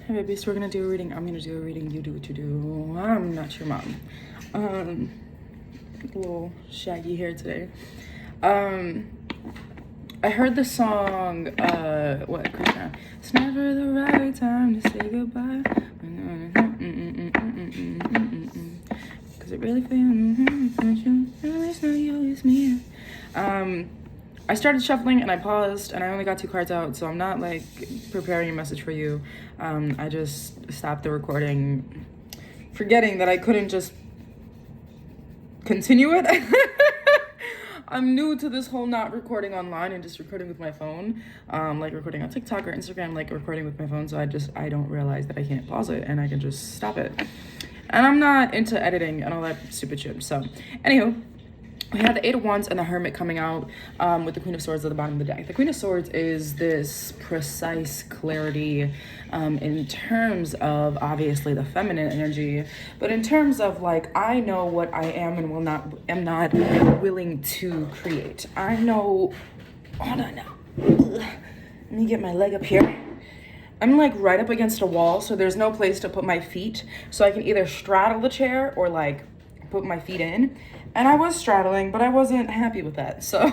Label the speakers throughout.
Speaker 1: Hey babies, we're gonna do a reading. I'm gonna do a reading. You do what you do. I'm not your mom. A little shaggy hair today. I heard the song, what, Krishna? It's never the right time to say goodbye. Cause it really feels, it's not you, it's me. I started shuffling and I paused and I only got 2 cards out, so I'm not like preparing a message for you. I just stopped the recording, forgetting that I couldn't just continue it. I'm new to this whole not recording online and just recording with my phone, like recording on TikTok or Instagram, like recording with my phone. So I don't realize that I can't pause it and I can just stop it. And I'm not into editing and all that stupid shit. So anywho, we had the 8 of Wands and the Hermit coming out with the Queen of Swords at the bottom of the deck. The Queen of Swords is this precise clarity in terms of obviously the feminine energy, but in terms of like, I know what I am and am not willing to create. I know, hold on now. Ugh. Let me get my leg up here. I'm like right up against a wall, so there's no place to put my feet. So I can either straddle the chair or like put my feet in. And I was straddling, but I wasn't happy with that. So,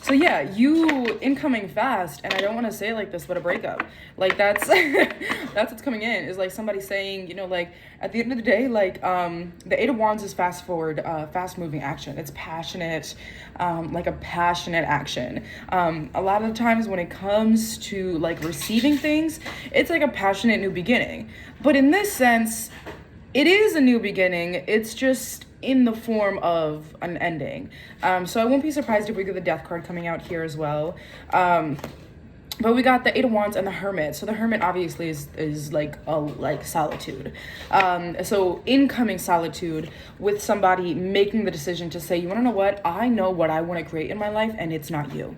Speaker 1: so yeah, you incoming fast, and I don't want to say it like this, but a breakup. Like that's, that's what's coming in, is like somebody saying, you know, like at the end of the day, like, the 8 of Wands is fast forward, fast moving action. It's passionate, like a passionate action. A lot of the times when it comes to like receiving things, it's like a passionate new beginning. But in this sense, it is a new beginning. It's just in the form of an ending. So I won't be surprised if we get the Death card coming out here as well. But we got the 8 of Wands and the Hermit. So the Hermit obviously is like solitude. So incoming solitude with somebody making the decision to say, you wanna know what? I know what I wanna create in my life and it's not you.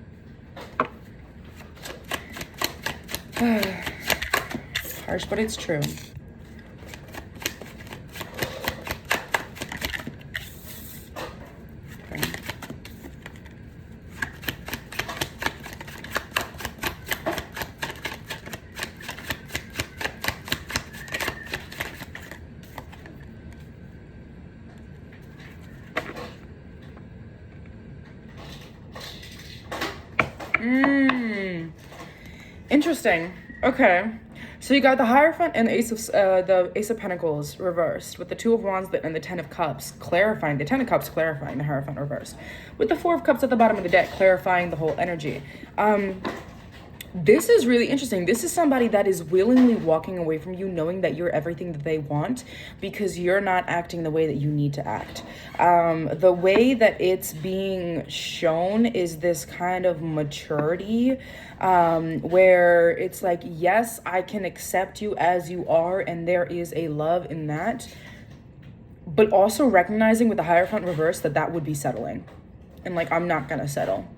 Speaker 1: Harsh, but it's true. Interesting. Okay. So you got the Hierophant and the Ace of Pentacles reversed, with the 2 of Wands and the 10 of Cups clarifying, the 10 of Cups clarifying the Hierophant reversed, with the 4 of Cups at the bottom of the deck clarifying the whole energy. This is really interesting. This is somebody that is willingly walking away from you, knowing that you're everything that they want because you're not acting the way that you need to act. The way that it's being shown is this kind of maturity, where it's like, yes, I can accept you as you are, and there is a love in that, but also recognizing with the Hierophant reverse that would be settling. And like, I'm not gonna settle.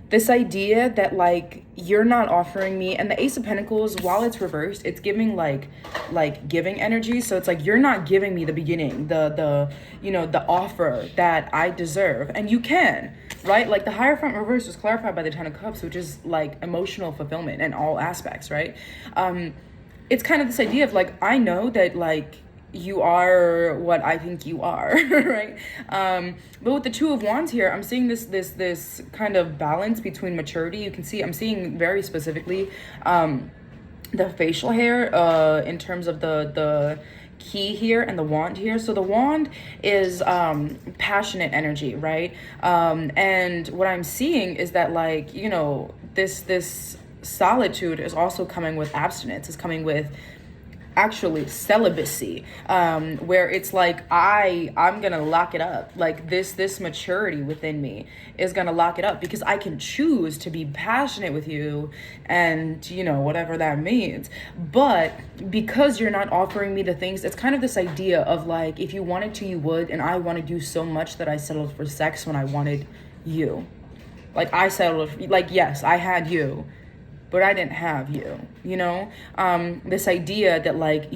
Speaker 1: This idea that like you're not offering me, and the Ace of Pentacles, while it's reversed, it's giving like giving energy. So it's like you're not giving me the beginning, the you know, the offer that I deserve, and you can, right? Like the Hierophant reverse was clarified by the 10 of Cups, which is like emotional fulfillment in all aspects, right? It's kind of this idea of like, I know that like you are what I think you are, right? But with the 2 of Wands here, I'm seeing this kind of balance between maturity. You can see, I'm seeing very specifically the facial hair in terms of the key here and the wand here. So the wand is passionate energy, right? And what I'm seeing is that like, you know, this solitude is also coming with abstinence, is coming with actually celibacy, where it's like I'm gonna lock it up. Like this maturity within me is gonna lock it up because I can choose to be passionate with you, and you know, whatever that means. But because you're not offering me the things, it's kind of this idea of like, if you wanted to, you would, and I wanted you so much that I settled for sex when I wanted you. Like I settled, like, yes, I had you, but I didn't have you, you know? This idea that like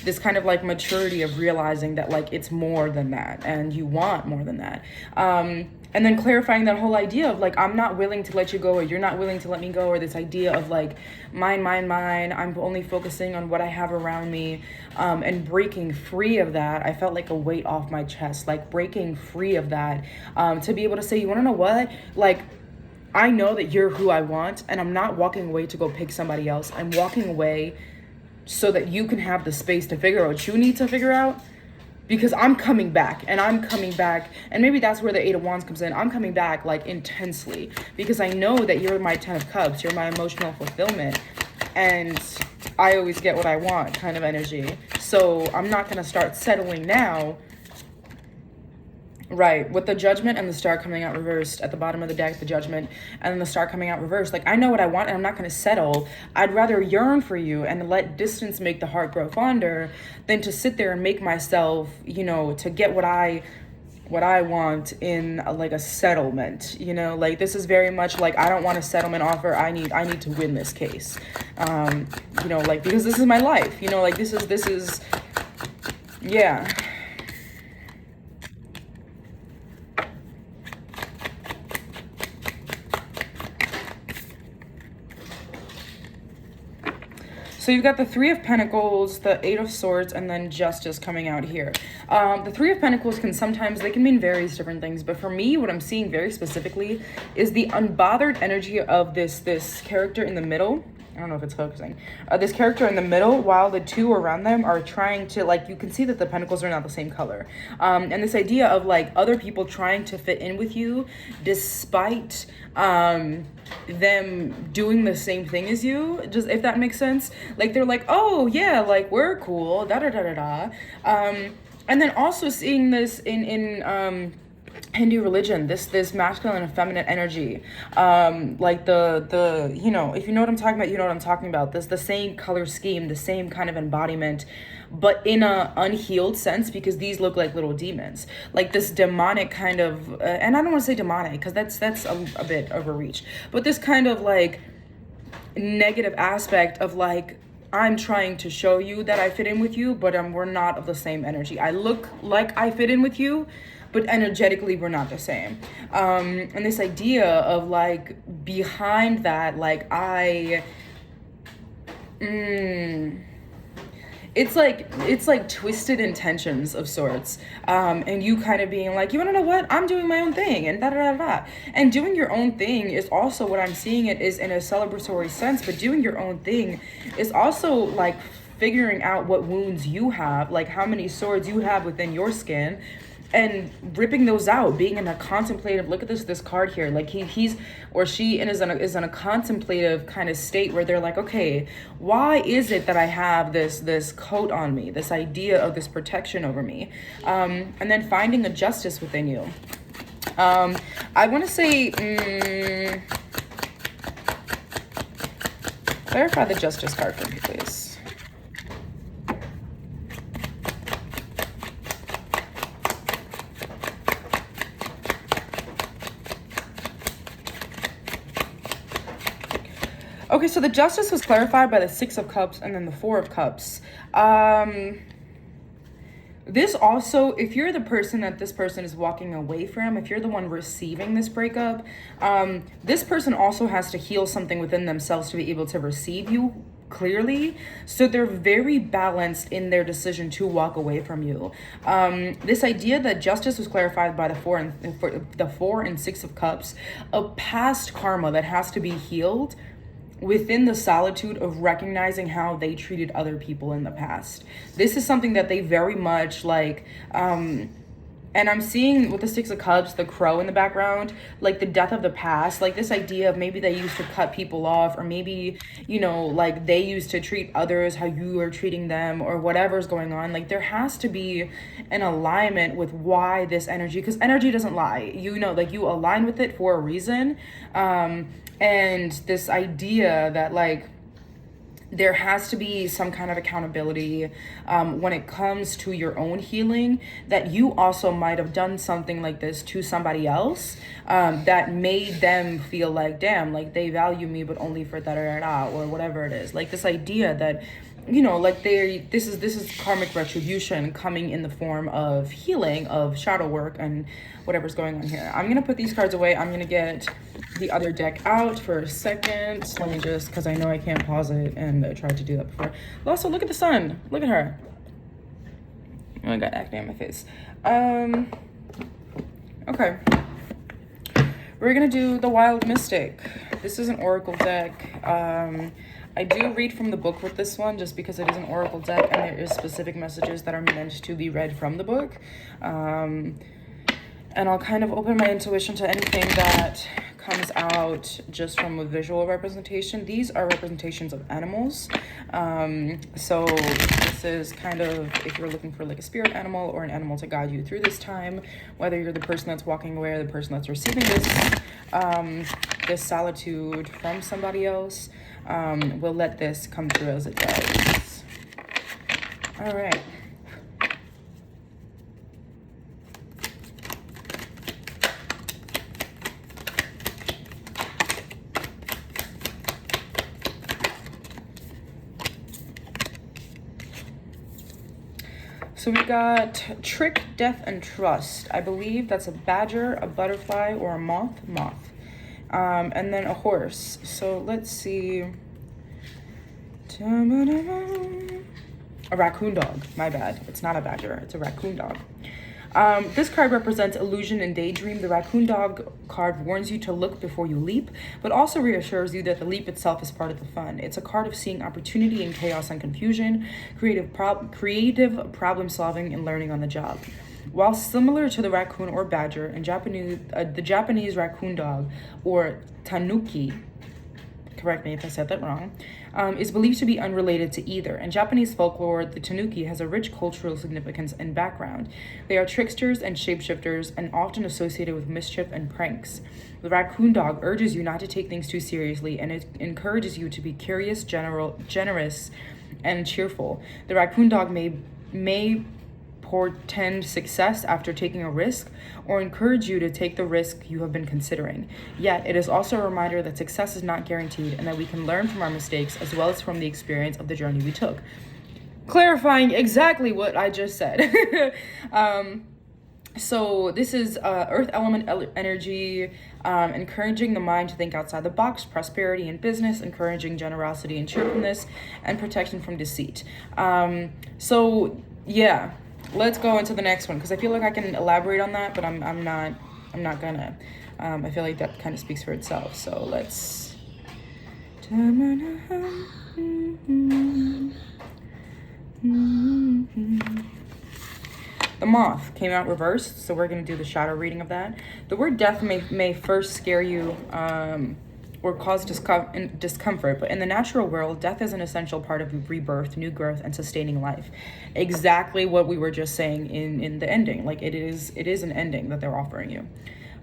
Speaker 1: this kind of like maturity of realizing that like it's more than that and you want more than that. And then clarifying that whole idea of like, I'm not willing to let you go, or you're not willing to let me go, or this idea of like mine, mine, mine, I'm only focusing on what I have around me, and breaking free of that. I felt like a weight off my chest, like breaking free of that, to be able to say, you want to know what, like, I know that you're who I want, and I'm not walking away to go pick somebody else. I'm walking away so that you can have the space to figure out what you need to figure out, because I'm coming back, and I'm coming back, and maybe that's where the Eight of Wands comes in. I'm coming back like intensely, because I know that you're my Ten of Cups, you're my emotional fulfillment, and I always get what I want kind of energy. So I'm not gonna start settling now. Right, with the Judgment and the Star coming out reversed at the bottom of the deck, the Judgment, and then the Star coming out reversed. Like, I know what I want, and I'm not going to settle. I'd rather yearn for you and let distance make the heart grow fonder than to sit there and make myself, you know, to get what I want in like a settlement. You know, like, this is very much like, I don't want a settlement offer. I need to win this case. You know, like, because this is my life. You know, like, this is, yeah. So you've got the Three of Pentacles, the Eight of Swords, and then Justice coming out here. The Three of Pentacles can sometimes, they can mean various different things, but for me, what I'm seeing very specifically is the unbothered energy of this character in the middle. I don't know if it's focusing. This character in the middle, while the two around them are trying to, like, you can see that the pentacles are not the same color. And this idea of, like, other people trying to fit in with you despite them doing the same thing as you, just, if that makes sense. Like, they're like, oh, yeah, like, we're cool, da-da-da-da-da. And then also seeing this in Hindu religion, this masculine and feminine energy, like the you know, if you know what I'm talking about, you know what I'm talking about. This, the same color scheme, the same kind of embodiment, but in a unhealed sense, because these look like little demons, like this demonic kind of, and I don't want to say demonic because that's a bit overreach, but this kind of like negative aspect of like, I'm trying to show you that I fit in with you, but we're not of the same energy. I look like I fit in with you, but energetically we're not the same. And this idea of like, behind that, like it's like twisted intentions of sorts, and you kind of being like, you want to know what, I'm doing my own thing, and da da da da. And doing your own thing is also, what I'm seeing it is in a celebratory sense, but doing your own thing is also like figuring out what wounds you have, like how many swords you have within your skin, and ripping those out, being in a contemplative, look at this card here, like he's or she is in a contemplative kind of state where they're like, okay, why is it that I have this coat on me, this idea of this protection over me, and then finding a justice within you. I want to say, clarify the Justice card for me, please. Okay, so the Justice was clarified by the Six of Cups and then the Four of Cups. This also, if you're the person that this person is walking away from, if you're the one receiving this breakup, this person also has to heal something within themselves to be able to receive you clearly. So they're very balanced in their decision to walk away from you. This idea that Justice was clarified by the Four and Six of Cups, a past karma that has to be healed within the solitude of recognizing how they treated other people in the past. This is something that they very much like, and I'm seeing with the Six of Cups, the crow in the background, like the death of the past, like this idea of maybe they used to cut people off, or maybe, you know, like they used to treat others how you are treating them, or whatever's going on. Like there has to be an alignment with why this energy, because energy doesn't lie, you know, like you align with it for a reason. And this idea that like, there has to be some kind of accountability when it comes to your own healing, that you also might have done something like this to somebody else that made them feel like, damn, like they value me, but only for da-da-da-da, or whatever it is. Like this idea that, you know, like this is karmic retribution coming in the form of healing, of shadow work, and whatever's going on here. I'm gonna put these cards away. I'm gonna get the other deck out for a second. Let me just, because I know I can't pause it, and I tried to do that before. Also, look at the sun. Look at her. Oh, I got acne on my face. Okay. We're gonna do the Wild Mystic. This is an oracle deck. I do read from the book with this one just because it is an oracle deck and there is specific messages that are meant to be read from the book. And I'll kind of open my intuition to anything that comes out just from a visual representation. These are representations of animals. So this is kind of, if you're looking for like a spirit animal or an animal to guide you through this time, whether you're the person that's walking away or the person that's receiving this solitude from somebody else, we'll let this come through as it does. All right. So we got trick, death, and trust. I believe that's a badger, a butterfly, or a moth. And then a horse. So let's see. A raccoon dog. My bad. It's not a badger. It's a raccoon dog. This card represents illusion and daydream. The raccoon dog card warns you to look before you leap, but also reassures you that the leap itself is part of the fun. It's a card of seeing opportunity in chaos and confusion, creative problem solving, and learning on the job. While similar to the raccoon or badger, in Japanese, the Japanese raccoon dog, or tanuki, correct me if I said that wrong, is believed to be unrelated to either. In Japanese folklore, the tanuki has a rich cultural significance and background. They are tricksters and shapeshifters and often associated with mischief and pranks. The raccoon dog urges you not to take things too seriously, and it encourages you to be curious, generous, and cheerful. The raccoon dog may portend success after taking a risk, or encourage you to take the risk you have been considering. Yet, it is also a reminder that success is not guaranteed and that we can learn from our mistakes as well as from the experience of the journey we took. Clarifying exactly what I just said. So this is earth element energy, encouraging the mind to think outside the box, prosperity in business, encouraging generosity and cheerfulness, and protection from deceit. So yeah. Let's go into the next one, because I feel like I can elaborate on that, but I'm not gonna. I feel like that kind of speaks for itself. So let's. The moth came out reversed, so we're gonna do the shadow reading of that. The word death may first scare you. Or cause discomfort, but in the natural world, death is an essential part of rebirth, new growth, and sustaining life. Exactly what we were just saying in the ending. Like it is an ending that they're offering you.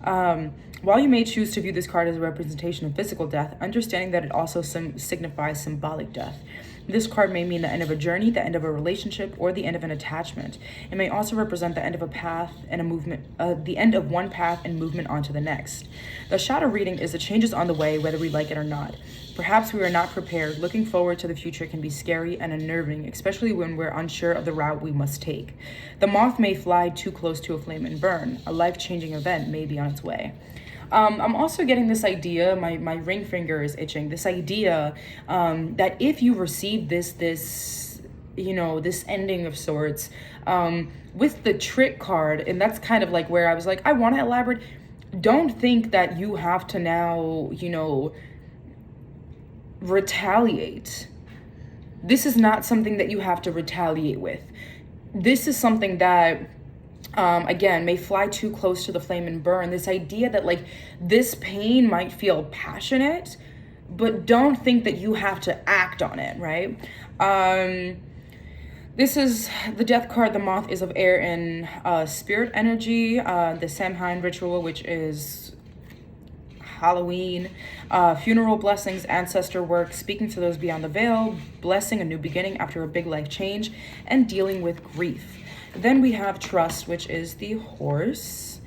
Speaker 1: While you may choose to view this card as a representation of physical death, understanding that it also signifies symbolic death. This card may mean the end of a journey, the end of a relationship, or the end of an attachment. It may also represent the end of a path and a movement, the end of one path and movement onto the next. The shadow reading is the changes on the way, whether we like it or not. Perhaps we are not prepared. Looking forward to the future can be scary and unnerving, especially when we're unsure of the route we must take. The moth may fly too close to a flame and burn. A life-changing event may be on its way. I'm also getting this idea, my ring finger is itching, this idea that if you receive this ending of sorts, with the trick card, and that's kind of like where I was like, I want to elaborate. Don't think that you have to now, retaliate. This is not something that you have to retaliate with. This is something that again, may fly too close to the flame and burn. This idea that like this pain might feel passionate, but don't think that you have to act on it, right? This is the death card. The moth is of air and spirit energy. The Samhain ritual, which is Halloween, funeral blessings, ancestor work, speaking to those beyond the veil, blessing a new beginning after a big life change, and dealing with grief. Then we have trust, which is the horse.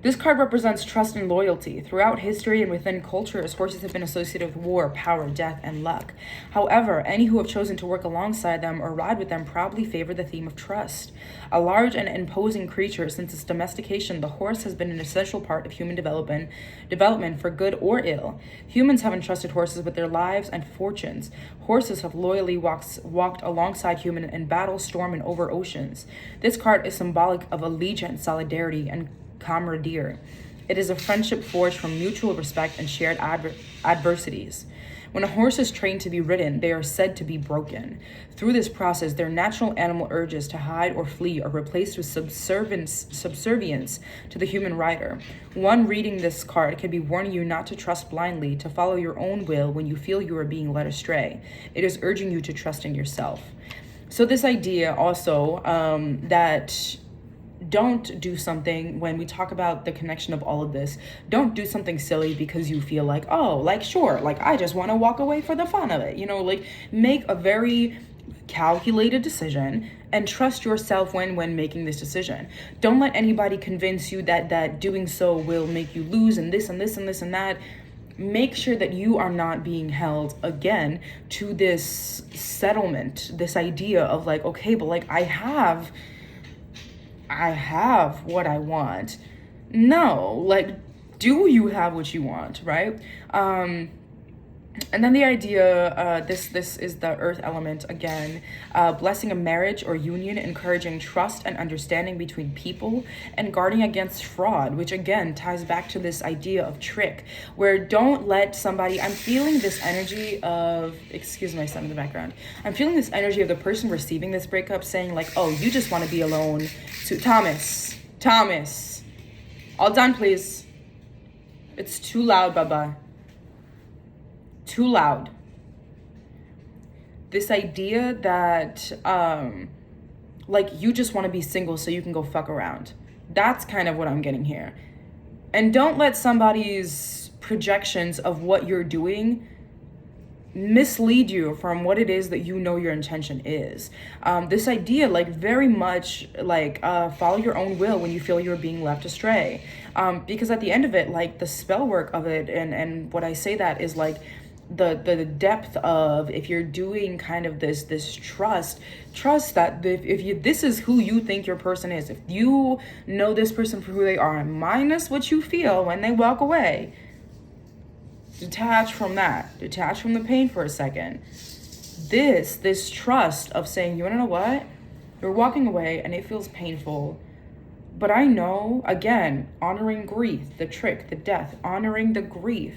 Speaker 1: This card represents trust and loyalty. Throughout history and within cultures, horses have been associated with war, power, death, and luck. However, any who have chosen to work alongside them or ride with them proudly favor the theme of trust. A large and imposing creature, since its domestication, the horse has been an essential part of human development for good or ill. Humans have entrusted horses with their lives and fortunes. Horses have loyally walked alongside humans in battle, storm, and over oceans. This card is symbolic of allegiance, solidarity, and camaraderie. It is a friendship forged from mutual respect and shared adversities. When a horse is trained to be ridden, they are said to be broken. Through this process, their natural animal urges to hide or flee are replaced with subservience to the human rider. One reading this card can be warning you not to trust blindly, to follow your own will when you feel you are being led astray. It is urging you to trust in yourself. So this idea also that don't do something, when we talk about the connection of all of this, don't do something silly because you feel like, oh, like, sure, like, I just want to walk away for the fun of it. You know, like, make a very calculated decision and trust yourself when making this decision. Don't let anybody convince you that doing so will make you lose and this and this and this and that. Make sure that you are not being held again to this settlement, this idea of like, okay, but like I have what I want. No, like, do you have what you want, right? And then the idea, this is the earth element again, blessing a marriage or union, encouraging trust and understanding between people, and guarding against fraud, which again ties back to this idea of trick, where don't let somebody, I'm feeling this energy of, excuse my son in the background, I'm feeling this energy of the person receiving this breakup saying like, oh, you just want to be alone. To Thomas, all done, please. It's too loud, Baba. Too loud. This idea that like you just want to be single so you can go fuck around. That's kind of what I'm getting here. And don't let somebody's projections of what you're doing mislead you from what it is that you know your intention is. This idea, like, very much like follow your own will when you feel you're being left astray. Because at the end of it, like, the spell work of it, and what I say that is like the depth of, if you're doing kind of this trust that if you, this is who you think your person is, if you know this person for who they are minus what you feel when they walk away, detach from the pain for a second. This trust of saying, you wanna know what, you're walking away and it feels painful, but I know, again, honoring grief, the trick, the death, honoring the grief.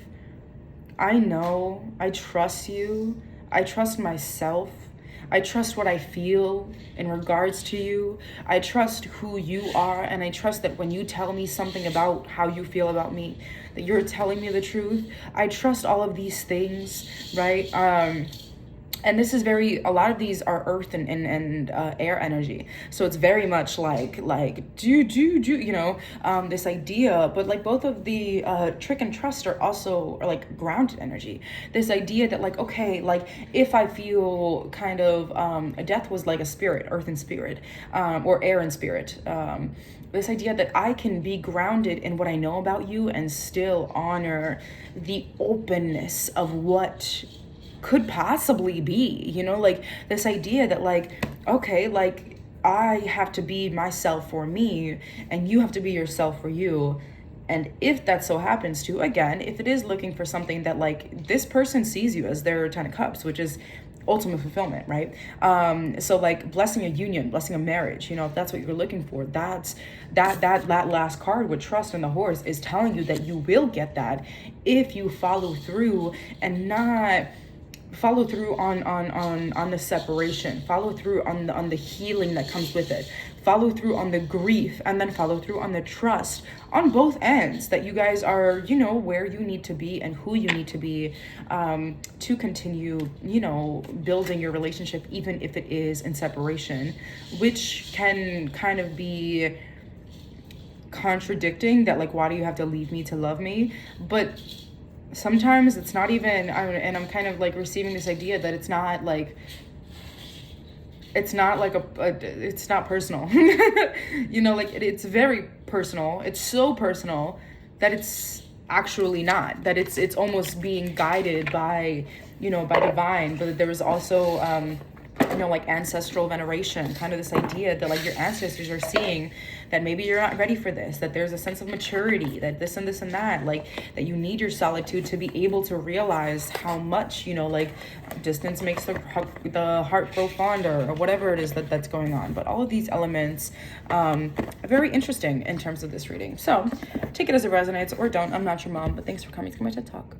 Speaker 1: I know, I trust you, I trust myself, I trust what I feel in regards to you, I trust who you are, and I trust that when you tell me something about how you feel about me, that you're telling me the truth. I trust all of these things, right? And this is a lot of these are earth and air energy. So it's very much like do, you know, this idea, but like both of the trick and trust are like grounded energy. This idea that like, okay, like if I feel kind of, a death was like a spirit, earth and spirit, or air and spirit. This idea that I can be grounded in what I know about you and still honor the openness of what could possibly be, you know, like this idea that like, okay, like I have to be myself for me and you have to be yourself for you. And if that so happens to, again, if it is looking for something that like this person sees you as their 10 of cups, which is ultimate fulfillment, right? So like blessing a union, blessing a marriage, you know, if that's what you're looking for, that's that last card with trust and the horse is telling you that you will get that if you follow through and not follow through on the separation, follow through on the healing that comes with it, follow through on the grief, and then follow through on the trust on both ends, that you guys are, you know, where you need to be and who you need to be, to continue, you know, building your relationship, even if it is in separation, which can kind of be contradicting, that like, why do you have to leave me to love me? But sometimes it's not even, and I'm kind of like receiving this idea that it's not like it's not personal. You know, like it's very personal. It's so personal that it's actually not, that it's almost being guided by, you know, by divine. But there was also you know, like ancestral veneration, kind of this idea that like your ancestors are seeing that maybe you're not ready for this, that there's a sense of maturity, that this and that, like that you need your solitude to be able to realize how much, you know, like distance makes the heart grow fonder, or whatever it is that's going on. But all of these elements are very interesting in terms of this reading. So take it as it resonates or don't. I'm not your mom, but thanks for coming to my TED Talk.